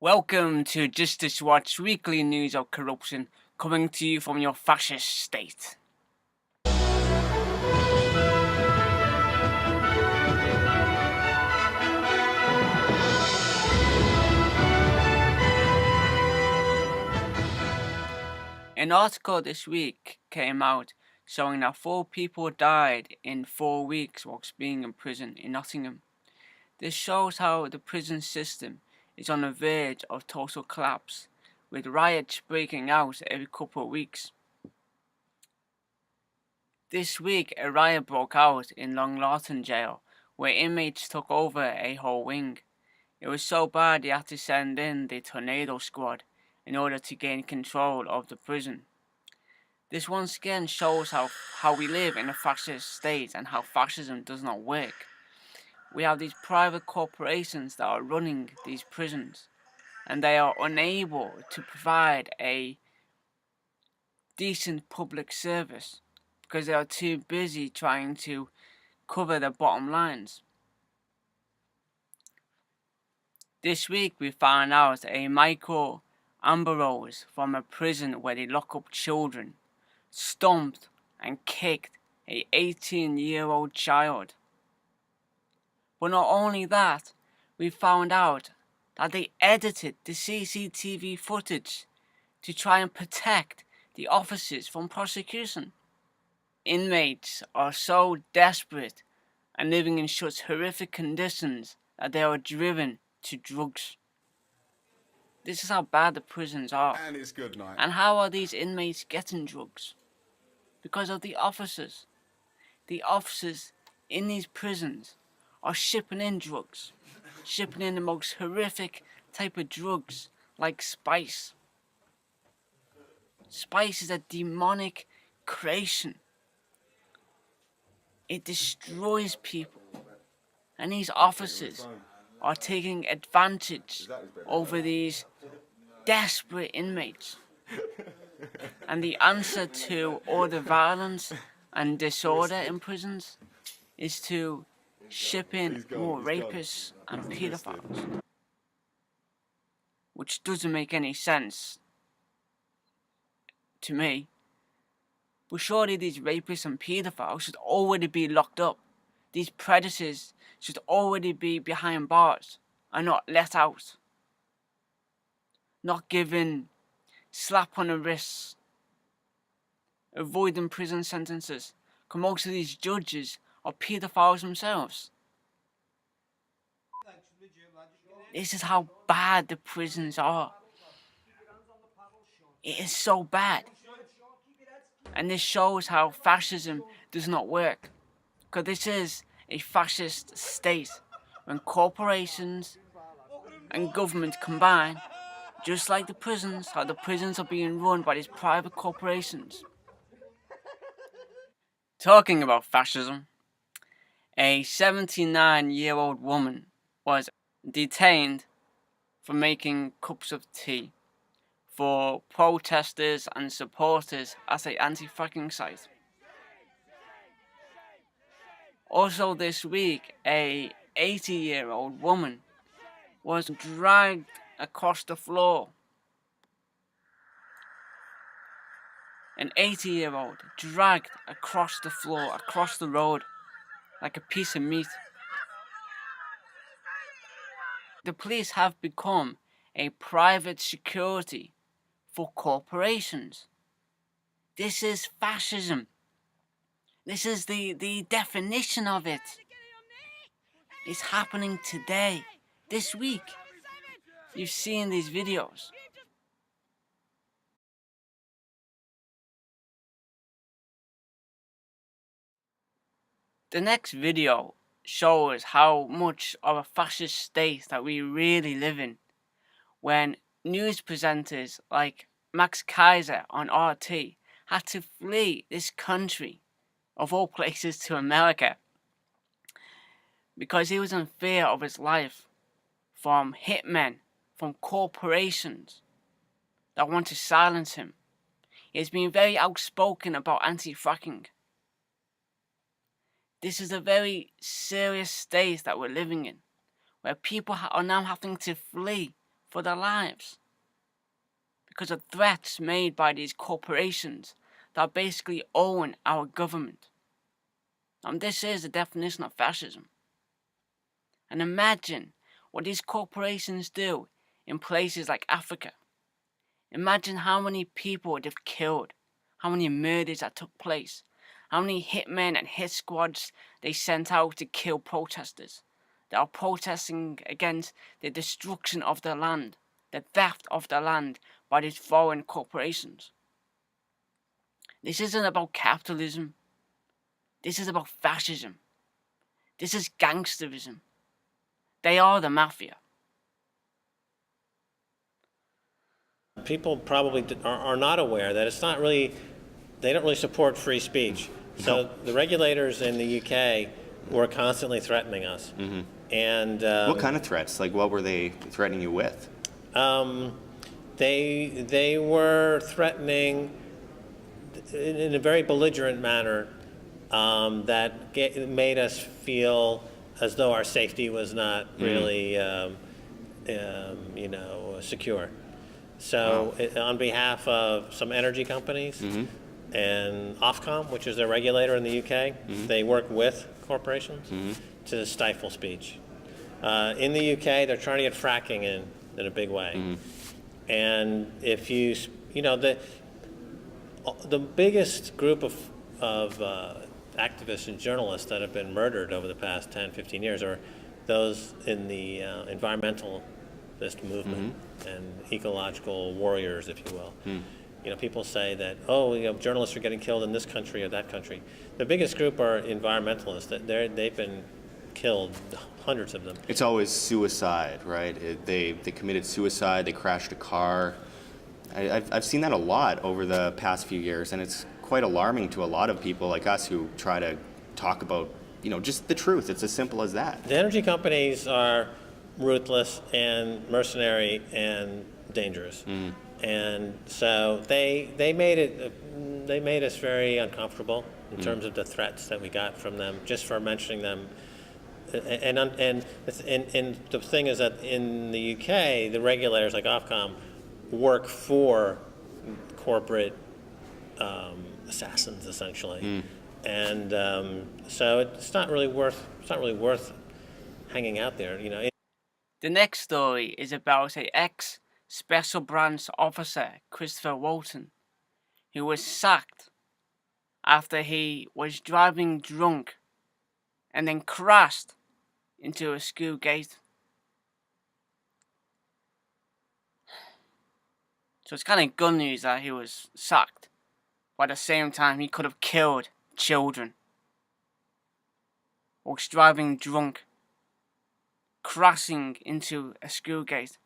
Welcome to Justice Watch weekly news of corruption, coming to you from your fascist state. An article this week came out showing that 4 people died in 4 weeks whilst being in prison in Nottingham. This shows how the prison system is on the verge of total collapse, with riots breaking out every couple of weeks. This week, a riot broke out in Long Lartin jail, where inmates took over a whole wing. It was so bad they had to send in the tornado squad in order to gain control of the prison. This once again shows how we live in a fascist state and how fascism does not work. We have these private corporations that are running these prisons, and they are unable to provide a decent public service because they are too busy trying to cover their bottom lines. This week we found out a Michael Ambrose from a prison where they lock up children stomped and kicked a 18-year-old child. But not only that, we found out that they edited the CCTV footage to try and protect the officers from prosecution. Inmates are so desperate and living in such horrific conditions that they are driven to drugs. This is how bad the prisons are. And it's good night. And how are these inmates getting drugs? Because of the officers. The officers in these prisons are shipping in drugs. Shipping in the most horrific type of drugs, like spice. Spice is a demonic creation. It destroys people. And these officers are taking advantage over these desperate inmates. And the answer to all the violence and disorder in prisons is to ship in more rapists and pedophiles. Which doesn't make any sense to me. But surely these rapists and pedophiles should already be locked up. These predators should already be behind bars and not let out. Not given slap on the wrists, avoiding prison sentences, because most of these judges are paedophiles themselves. This is how bad the prisons are. It is so bad. And this shows how fascism does not work. Because this is a fascist state when corporations and government combine. Just like the prisons, how the prisons are being run by these private corporations. Talking about fascism, a 79-year-old woman was detained for making cups of tea for protesters and supporters at an anti-fracking site. Also this week, a 80-year-old woman was dragged across the floor. An 80-year-old dragged across the floor, across the road, like a piece of meat. The police have become a private security for corporations. This is fascism. This is the definition of it. It's happening today, this week. You've seen these videos. The next video shows how much of a fascist state that we really live in when news presenters like Max Kaiser on RT had to flee this country, of all places, to America because he was in fear of his life from hitmen, from corporations that want to silence him. He has been very outspoken about anti-fracking. This is a very serious state that we're living in, where people are now having to flee for their lives because of threats made by these corporations that basically own our government. And this is the definition of fascism. And imagine what these corporations do in places like Africa. Imagine how many people they've killed, how many murders that took place, how many hitmen and hit squads they sent out to kill protesters that are protesting against the destruction of their land, the theft of their land by these foreign corporations. This isn't about capitalism. This is about fascism. This is gangsterism. They are the mafia. People probably are not aware that it's not really, they don't really support free speech. So the regulators in the UK were constantly threatening us. Mm-hmm. And what kind of threats? Like, what were they threatening you with? They were threatening in a very belligerent manner that made us feel as though our safety was not really, secure. So, on behalf of some energy companies and Ofcom, which is their regulator in the UK, they work with corporations to stifle speech. In the UK, they're trying to get fracking in a big way. And if the biggest group of activists and journalists that have been murdered over the past 10, 15 years are those in the environmentalist movement and ecological warriors, if you will. People say that, journalists are getting killed in this country or that country. The biggest group are environmentalists. They've been killed, hundreds of them. It's always suicide, right? They committed suicide, they crashed a car. I've seen that a lot over the past few years, and it's quite alarming to a lot of people like us who try to talk about, just the truth. It's as simple as that. The energy companies are ruthless and mercenary and dangerous. And so they made us very uncomfortable in terms of the threats that we got from them just for mentioning them. And the thing is that in the UK, the regulators like Ofcom work for corporate assassins, essentially. And so it's not really worth hanging out there. The next story is about an ex-Special Branch officer, Christopher Walton, who was sacked after he was driving drunk and then crashed into a school gate. So it's kind of good news that he was sacked, but at the same time he could have killed children whilst driving drunk, crashing into a school gate.